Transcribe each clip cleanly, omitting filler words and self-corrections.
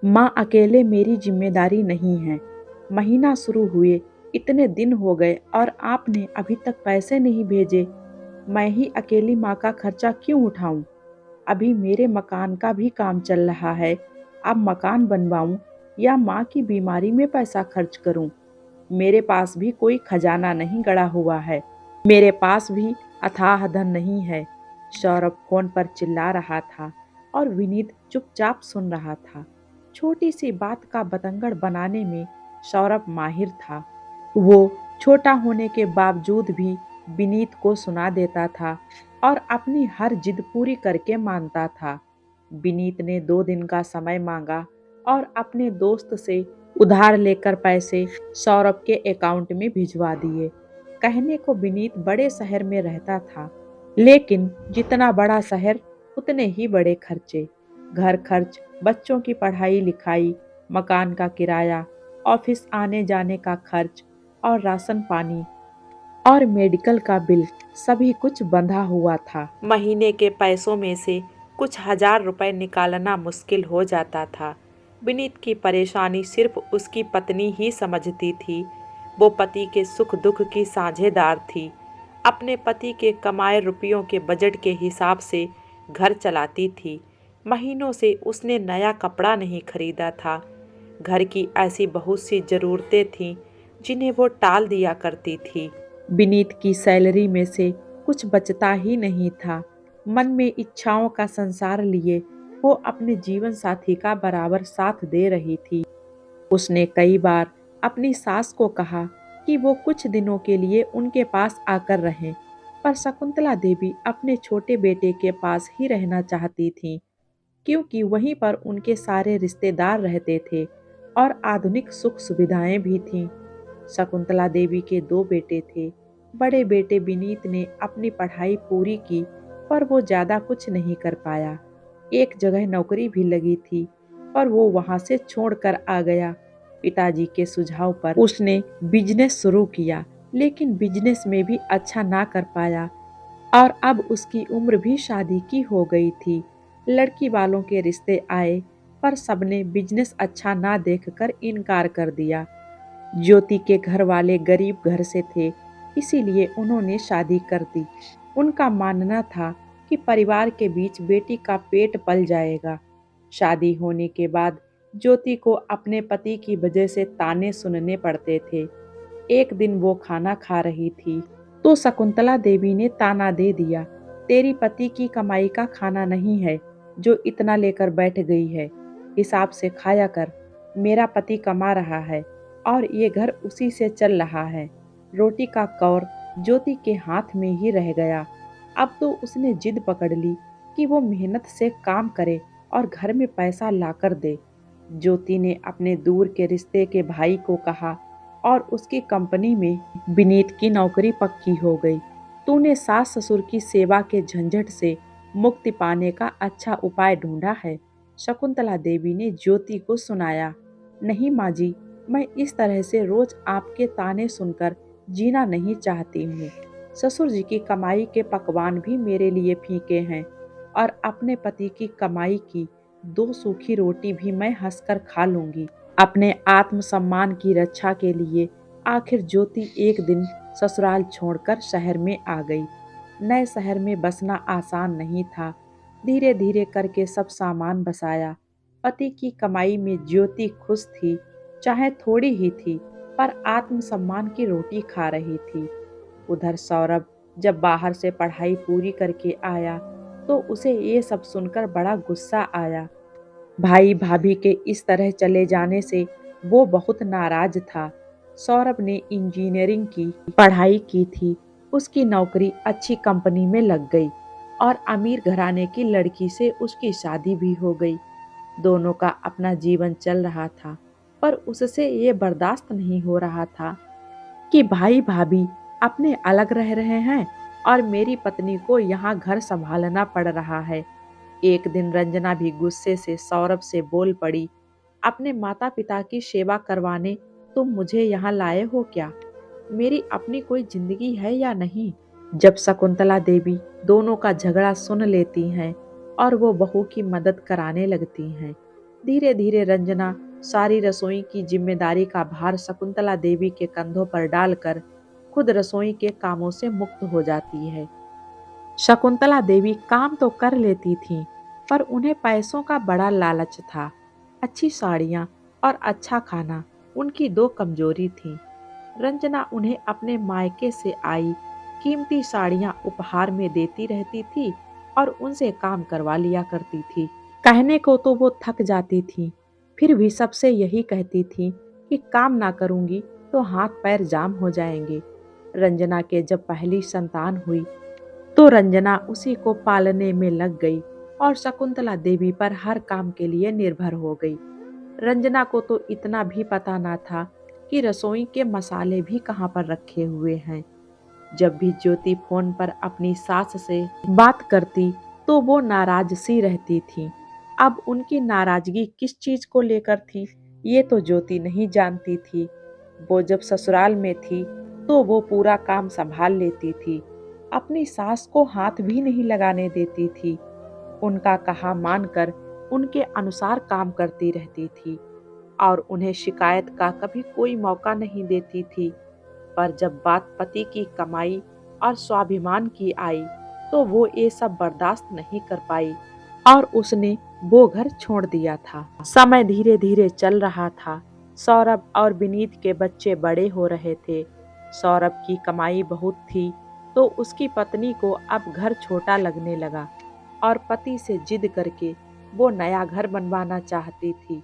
माँ अकेले मेरी जिम्मेदारी नहीं है। महीना शुरू हुए, इतने दिन हो गए और आपने अभी तक पैसे नहीं भेजे। मैं ही अकेली माँ का खर्चा क्यों उठाऊं? अभी मेरे मकान का भी काम चल रहा है। अब मकान बनवाऊं या माँ की बीमारी में पैसा खर्च करूं? मेरे पास भी कोई खजाना नहीं गड़ा हुआ है। मेरे पास भी अथाह धन नहीं है। सौरभ फोन पर चिल्ला रहा था और विनीत चुपचाप सुन रहा था। छोटी सी बात का बतंगड़ बनाने में सौरभ माहिर था। वो छोटा होने के बावजूद भी विनीत को सुना देता था और अपनी हर जिद पूरी करके मानता था। विनीत ने 2 दिन का समय मांगा और अपने दोस्त से उधार लेकर पैसे सौरभ के अकाउंट में भिजवा दिए। कहने को विनीत बड़े शहर में रहता था, लेकिन जितना बड़ा शहर उतने ही बड़े खर्चे। घर खर्च, बच्चों की पढ़ाई लिखाई, मकान का किराया, ऑफिस आने जाने का खर्च और राशन पानी और मेडिकल का बिल, सभी कुछ बंधा हुआ था। महीने के पैसों में से कुछ हजार रुपए निकालना मुश्किल हो जाता था। विनीत की परेशानी सिर्फ उसकी पत्नी ही समझती थी। वो पति के सुख दुख की साझेदार थी। अपने पति के कमाए रुपयों के बजट के हिसाब से घर चलाती थी। महीनों से उसने नया कपड़ा नहीं खरीदा था। घर की ऐसी बहुत सी ज़रूरतें थीं जिन्हें वो टाल दिया करती थी। विनीत की सैलरी में से कुछ बचता ही नहीं था। मन में इच्छाओं का संसार लिए वो अपने जीवन साथी का बराबर साथ दे रही थी। उसने कई बार अपनी सास को कहा कि वो कुछ दिनों के लिए उनके पास आकर रहें, पर शकुंतला देवी अपने छोटे बेटे के पास ही रहना चाहती थीं, क्योंकि वहीं पर उनके सारे रिश्तेदार रहते थे और आधुनिक सुख सुविधाएं भी थीं। शकुंतला देवी के 2 बेटे थे। बड़े बेटे विनीत ने अपनी पढ़ाई पूरी की, पर वो ज्यादा कुछ नहीं कर पाया। एक जगह नौकरी भी लगी थी, पर वो वहां से छोड़कर आ गया। पिताजी के सुझाव पर उसने बिजनेस शुरू किया, लेकिन बिजनेस में भी अच्छा ना कर पाया और अब उसकी उम्र भी शादी की हो गई थी। लड़की वालों के रिश्ते आए, पर सबने बिजनेस अच्छा ना देखकर इनकार कर दिया। ज्योति के घर वाले गरीब घर से थे, इसीलिए उन्होंने शादी कर दी। उनका मानना था कि परिवार के बीच बेटी का पेट पल जाएगा। शादी होने के बाद ज्योति को अपने पति की वजह से ताने सुनने पड़ते थे। एक दिन वो खाना खा रही थी, तो शकुंतला देवी ने ताना दे दिया, तेरी पति की कमाई का खाना नहीं है जो इतना लेकर बैठ गई है। हिसाब से खाया कर। मेरा पति कमा रहा है और ये घर उसी से चल रहा है। रोटी का कौर ज्योति के हाथ में ही रह गया। अब तो उसने जिद पकड़ ली कि वो मेहनत से काम करे और घर में पैसा लाकर दे। ज्योति ने अपने दूर के रिश्ते के भाई को कहा और उसकी कंपनी में विनीत की नौकरी पक्की हो गई। तूने सास ससुर की सेवा के झंझट से मुक्ति पाने का अच्छा उपाय ढूंढा है, शकुंतला देवी ने ज्योति को सुनाया। नहीं माँ जी, मैं इस तरह से रोज आपके ताने सुनकर जीना नहीं चाहती हूँ। ससुर जी की कमाई के पकवान भी मेरे लिए फीके हैं और अपने पति की कमाई की 2 सूखी रोटी भी मैं हंसकर खा लूंगी। अपने आत्मसम्मान की रक्षा के लिए आखिर ज्योति एक दिन ससुराल छोड़कर शहर में आ गई। नए शहर में बसना आसान नहीं था। धीरे धीरे करके सब सामान बसाया। पति की कमाई में ज्योति खुश थी, चाहे थोड़ी ही थी, पर आत्मसम्मान की रोटी खा रही थी। उधर सौरभ जब बाहर से पढ़ाई पूरी करके आया, तो उसे ये सब सुनकर बड़ा गुस्सा आया। भाई भाभी के इस तरह चले जाने से वो बहुत नाराज था। सौरभ ने इंजीनियरिंग की पढ़ाई की थी, उसकी नौकरी अच्छी कंपनी में लग गई और अमीर घराने की लड़की से उसकी शादी भी हो गई। दोनों का अपना जीवन चल रहा था, पर उससे ये बर्दाश्त नहीं हो रहा था कि भाई भाभी अपने अलग रह रहे हैं और मेरी पत्नी को यहाँ घर संभालना पड़ रहा है। एक दिन रंजना भी गुस्से से सौरभ से बोल पड़ी, अपने माता पिता की सेवा करवाने तुम मुझे यहाँ लाए हो क्या? मेरी अपनी कोई जिंदगी है या नहीं? जब शकुंतला देवी दोनों का झगड़ा सुन लेती हैं और वो बहू की मदद कराने लगती हैं, धीरे धीरे रंजना सारी रसोई की जिम्मेदारी का भार शकुंतला देवी के कंधों पर डालकर खुद रसोई के कामों से मुक्त हो जाती है। शकुंतला देवी काम तो कर लेती थीं, पर उन्हें पैसों का बड़ा लालच था। अच्छी साड़ियाँ और अच्छा खाना उनकी दो कमजोरी थीं। रंजना उन्हें अपने मायके से आई कीमती साड़ियाँ उपहार में देती रहती थी और उनसे काम करवा लिया करती थी। कहने को तो वो थक जाती थी, फिर भी सबसे यही कहती थी कि काम ना करूंगी तो हाथ पैर जाम हो जाएंगे। रंजना के जब पहली संतान हुई तो रंजना उसी को पालने में लग गई और शकुंतला देवी पर हर काम के लिए निर्भर हो गई। रंजना को तो इतना भी पता ना था कि रसोई के मसाले भी कहाँ पर रखे हुए हैं। जब भी ज्योति फोन पर अपनी सास से बात करती तो वो नाराज सी रहती थी। अब उनकी नाराजगी किस चीज को लेकर थी, ये तो ज्योति नहीं जानती थी। वो जब ससुराल में थी तो वो पूरा काम संभाल लेती थी, अपनी सास को हाथ भी नहीं लगाने देती थी। उनका कहा मानकर उनके अनुसार काम करती रहती थी और उन्हें शिकायत का कभी कोई मौका नहीं देती थी। पर जब बात पति की कमाई और स्वाभिमान की आई तो वो ये सब बर्दाश्त नहीं कर पाई और उसने वो घर छोड़ दिया था। समय धीरे धीरे चल रहा था। सौरभ और विनीत के बच्चे बड़े हो रहे थे। सौरभ की कमाई बहुत थी तो उसकी पत्नी को अब घर छोटा लगने लगा और पति से जिद करके वो नया घर बनवाना चाहती थी।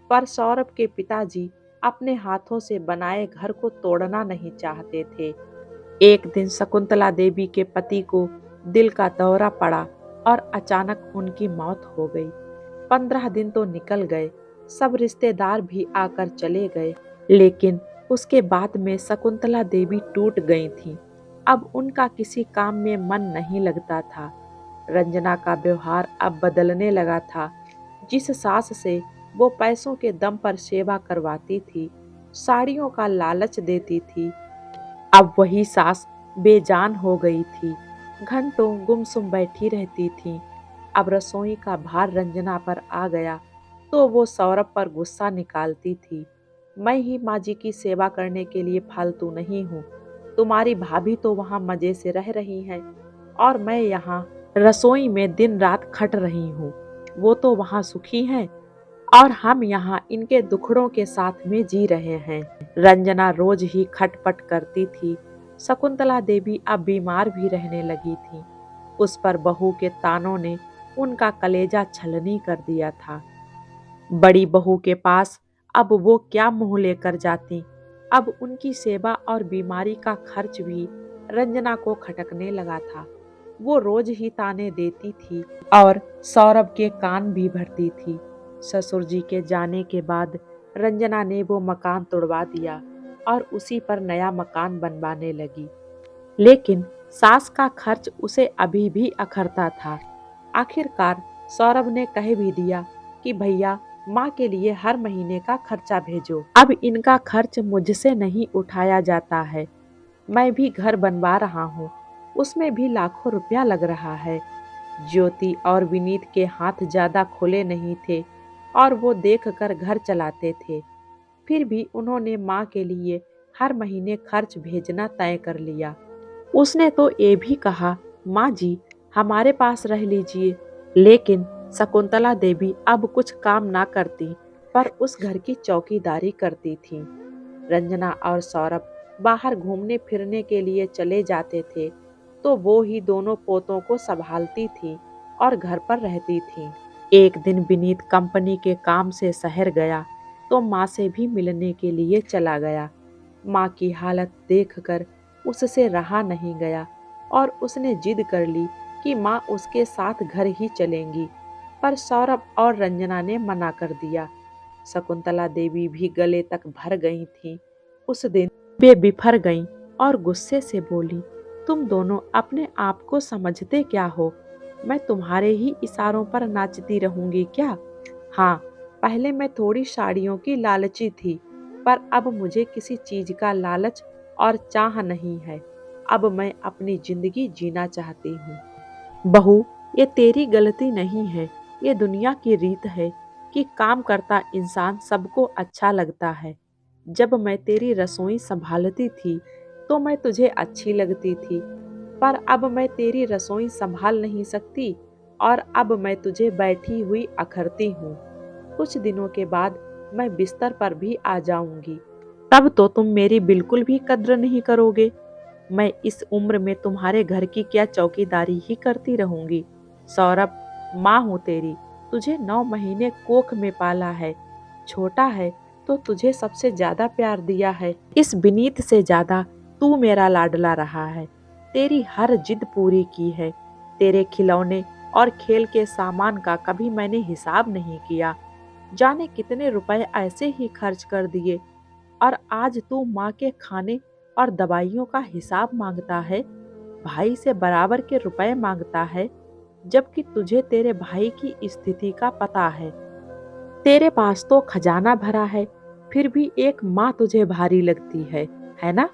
पर सौरभ के पिताजी अपने हाथों से बनाए घर को तोड़ना नहीं चाहते थे। एक दिन शकुंतला देवी के पति को दिल का दौरा पड़ा और अचानक उनकी मौत हो गई। 15 दिन तो निकल गए, सब रिश्तेदार भी आकर चले गए, लेकिन उसके बाद में शकुंतला देवी टूट गई थीं। अब उनका किसी काम में मन नहीं लगता था। रंजना का व्यवहार अब बदलने लगा था। जिस सास से वो पैसों के दम पर सेवा करवाती थी, साड़ियों का लालच देती थी, अब वही सास बेजान हो गई थी। घंटों गुमसुम बैठी रहती थी। अब रसोई का भार रंजना पर आ गया तो वो सौरभ पर गुस्सा निकालती थी। मैं ही माँ जी की सेवा करने के लिए फालतू नहीं हूँ। तुम्हारी भाभी तो वहाँ मजे से रह रही हैं और मैं यहाँ रसोई में दिन रात खट रही हूँ। वो तो वहाँ सुखी हैं और हम यहाँ इनके दुखड़ों के साथ में जी रहे हैं। रंजना रोज ही खटपट करती थी। शकुंतला देवी अब बीमार भी रहने लगी थी। उस पर बहू के तानों ने उनका कलेजा छलनी कर दिया था। बड़ी बहू के पास अब वो क्या मुंह लेकर जाती। अब उनकी सेवा और बीमारी का खर्च भी रंजना को खटकने लगा था। वो रोज ही ताने देती थी और सौरभ के कान भी भरती थी। ससुर जी के जाने के बाद रंजना ने वो मकान तुड़वा दिया और उसी पर नया मकान बनवाने लगी। लेकिन सास का खर्च उसे अभी भी अखरता था। आखिरकार सौरभ ने कह भी दिया कि भैया माँ के लिए हर महीने का खर्चा भेजो, अब इनका खर्च मुझसे नहीं उठाया जाता है। मैं भी घर बनवा रहा हूँ, उसमें भी लाखों रुपया लग रहा है। ज्योति और विनीत के हाथ ज्यादा खुले नहीं थे और वो देखकर घर चलाते थे। फिर भी उन्होंने माँ के लिए हर महीने खर्च भेजना तय कर लिया। उसने तो ये भी कहा, माँ जी हमारे पास रह लीजिए। लेकिन शकुंतला देवी अब कुछ काम ना करती पर उस घर की चौकीदारी करती थी। रंजना और सौरभ बाहर घूमने फिरने के लिए चले जाते थे तो वो ही दोनों पोतों को संभालती थी और घर पर रहती थी। एक दिन विनीत कंपनी के काम से शहर गया तो माँ से भी मिलने के लिए चला गया। माँ की हालत देखकर उससे रहा नहीं गया और उसने जिद कर ली कि माँ उसके साथ घर ही चलेंगी, पर सौरभ और रंजना ने मना कर दिया। शकुंतला देवी भी गले तक भर गई थी। उस दिन वे बिफर गईं और गुस्से से बोली, तुम दोनों अपने आप को समझते क्या हो? मैं तुम्हारे ही इशारों पर नाचती रहूंगी क्या? हाँ, पहले मैं थोड़ी साड़ियों की लालची थी, पर अब मुझे किसी चीज का लालच और चाह नहीं है। अब मैं अपनी जिंदगी जीना चाहती हूँ। बहू, ये तेरी गलती नहीं है, ये दुनिया की रीत है। कि काम करता इंसान सबको अच्छा लगता है। जब मैं तेरी रसोई संभालती थी तो मैं तुझे अच्छी लगती थी, पर अब मैं तेरी रसोई संभाल नहीं सकती और अब मैं तुझे बैठी हुई अखरती हूँ। कुछ दिनों के बाद मैं बिस्तर पर भी आ जाऊंगी, तब तो तुम मेरी बिल्कुल भी कद्र नहीं करोगे। मैं इस उम्र में तुम्हारे घर की क्या चौकीदारी ही करती रहूंगी। सौरभ, माँ हूँ तेरी, तुझे 9 महीने कोख में पाला है। छोटा है तो तुझे सबसे ज्यादा प्यार दिया है। इस विनीत से ज्यादा तू मेरा लाडला रहा है। तेरी हर जिद पूरी की है। तेरे खिलौने और खेल के सामान का कभी मैंने हिसाब नहीं किया। जाने कितने रुपए ऐसे ही खर्च कर दिए, और आज तू माँ के खाने और दवाइयों का हिसाब मांगता है। भाई से बराबर के रुपए मांगता है, जबकि तुझे तेरे भाई की स्थिति का पता है। तेरे पास तो खजाना भरा है, फिर भी एक माँ तुझे भारी लगती है ना?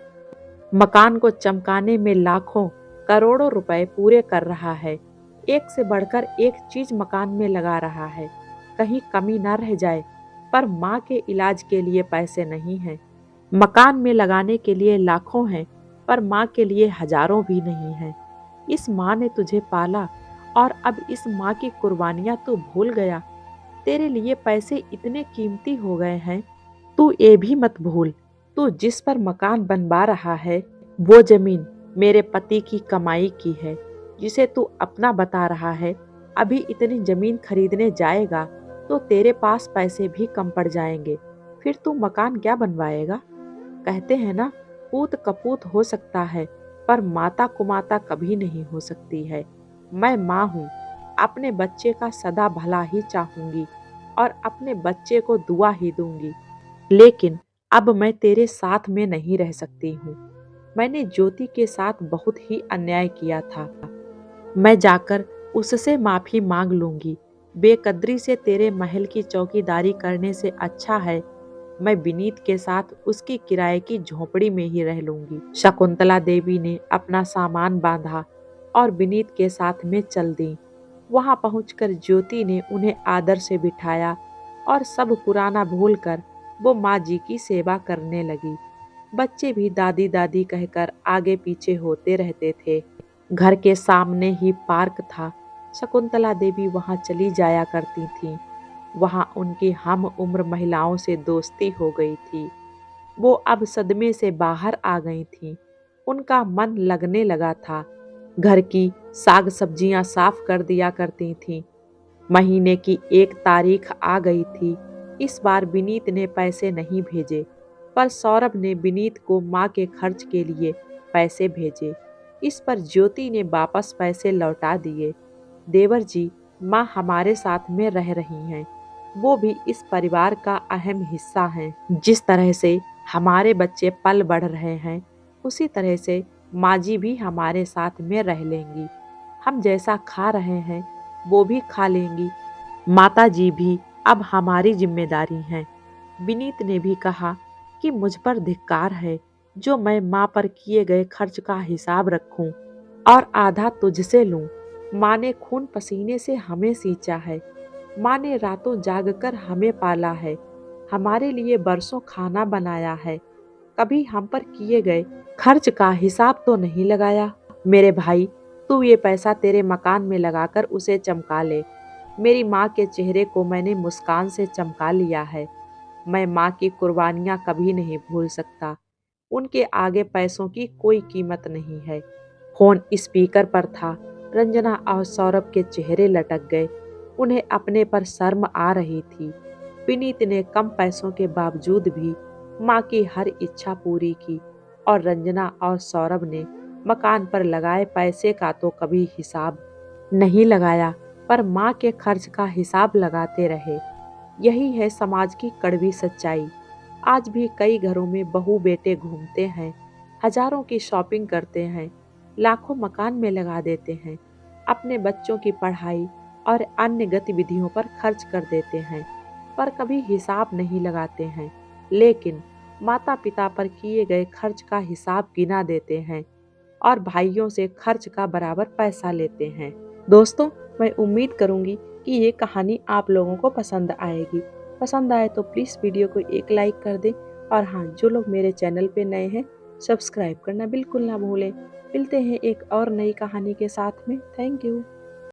मकान को चमकाने में लाखों करोड़ों रुपए पूरे कर रहा है। एक से बढ़कर एक चीज मकान में लगा रहा है, कहीं कमी ना रह जाए। पर माँ के इलाज के लिए पैसे नहीं हैं। मकान में लगाने के लिए लाखों हैं, पर माँ के लिए हजारों भी नहीं हैं। इस माँ ने तुझे पाला और अब इस माँ की कुर्बानियां तू भूल गया। तेरे लिए पैसे इतने कीमती हो गए हैं। तू ये भी मत भूल, तू जिस पर मकान बनवा रहा है वो जमीन मेरे पति की कमाई की है, जिसे तू अपना बता रहा है। अभी इतनी जमीन खरीदने जाएगा तो तेरे पास पैसे भी कम पड़ जाएंगे। फिर तू मकान क्या बनवाएगा? कहते हैं ना, पूत कपूत हो सकता है, पर माता कुमाता कभी नहीं हो सकती है। मैं माँ हूँ, अपने बच्चे का सदा भला ही चाहूंगी और अपने बच्चे को दुआ ही दूंगी। लेकिन अब मैं तेरे साथ में नहीं रह सकती हूँ। मैंने ज्योति के साथ बहुत ही अन्याय किया था। मैं जाकर उससे माफी मांग लूंगी। बेकदरी से तेरे महल की चौकीदारी करने से अच्छा है मैं विनीत के साथ उसकी किराए की झोपड़ी में ही रह लूंगी। शकुंतला देवी ने अपना सामान बांधा और विनीत के साथ में चल दी। वहां पहुंचकर ज्योति ने उन्हें आदर से बिठाया और सब पुराना भूलकर वो माँ जी की सेवा करने लगी। बच्चे भी दादी दादी कहकर आगे पीछे होते रहते थे। घर के सामने ही पार्क था। शकुंतला देवी वहां चली जाया करती थीं। वहां उनकी हम उम्र महिलाओं से दोस्ती हो गई थी। वो अब सदमे से बाहर आ गई थीं। उनका मन लगने लगा था। घर की साग सब्जियां साफ कर दिया करती थीं। महीने की 1 तारीख आ गई थी। इस बार विनीत ने पैसे नहीं भेजे, पर सौरभ ने विनीत को माँ के खर्च के लिए पैसे भेजे। इस पर ज्योति ने वापस पैसे लौटा दिए। देवर जी, माँ हमारे साथ में रह रही हैं। वो भी इस परिवार का अहम हिस्सा हैं। जिस तरह से हमारे बच्चे पल बढ़ रहे हैं, उसी तरह से माँ जी भी हमारे साथ में रह लेंगी। हम जैसा खा रहे हैं वो भी खा लेंगी। माता जी भी अब हमारी जिम्मेदारी हैं। विनीत ने भी कहा कि मुझ पर धिक्कार है जो मैं माँ पर किए गए खर्च का हिसाब रखूं और आधा तुझसे लूं। माँ ने खून पसीने से हमें सींचा है। माँ ने रातों जागकर हमें पाला है, हमारे लिए बरसों खाना बनाया है। कभी हम पर किए गए खर्च का हिसाब तो नहीं लगाया। मेरे भाई, तू ये पैसा तेरे मकान में लगाकर उसे चमका ले। मेरी माँ के चेहरे को मैंने मुस्कान से चमका लिया है। मैं माँ की कुर्बानियाँ कभी नहीं भूल सकता। उनके आगे पैसों की कोई कीमत नहीं है। फोन स्पीकर पर था। रंजना और सौरभ के चेहरे लटक गए। उन्हें अपने पर शर्म आ रही थी। विनीत ने कम पैसों के बावजूद भी माँ की हर इच्छा पूरी की, और रंजना और सौरभ ने मकान पर लगाए पैसे का तो कभी हिसाब नहीं लगाया, पर माँ के खर्च का हिसाब लगाते रहे। यही है समाज की कड़वी सच्चाई। आज भी कई घरों में बहू बेटे घूमते हैं, हजारों की शॉपिंग करते हैं, लाखों मकान में लगा देते हैं, अपने बच्चों की पढ़ाई और अन्य गतिविधियों पर खर्च कर देते हैं, पर कभी हिसाब नहीं लगाते हैं। लेकिन माता पिता पर किए गए खर्च का हिसाब गिना देते हैं और भाइयों से खर्च का बराबर पैसा लेते हैं। दोस्तों, मैं उम्मीद करूंगी कि ये कहानी आप लोगों को पसंद आएगी। पसंद आए तो प्लीज़ वीडियो को एक लाइक कर दें और हाँ, जो लोग मेरे चैनल पे नए हैं सब्सक्राइब करना बिल्कुल ना भूलें। मिलते हैं एक और नई कहानी के साथ में। Thank you.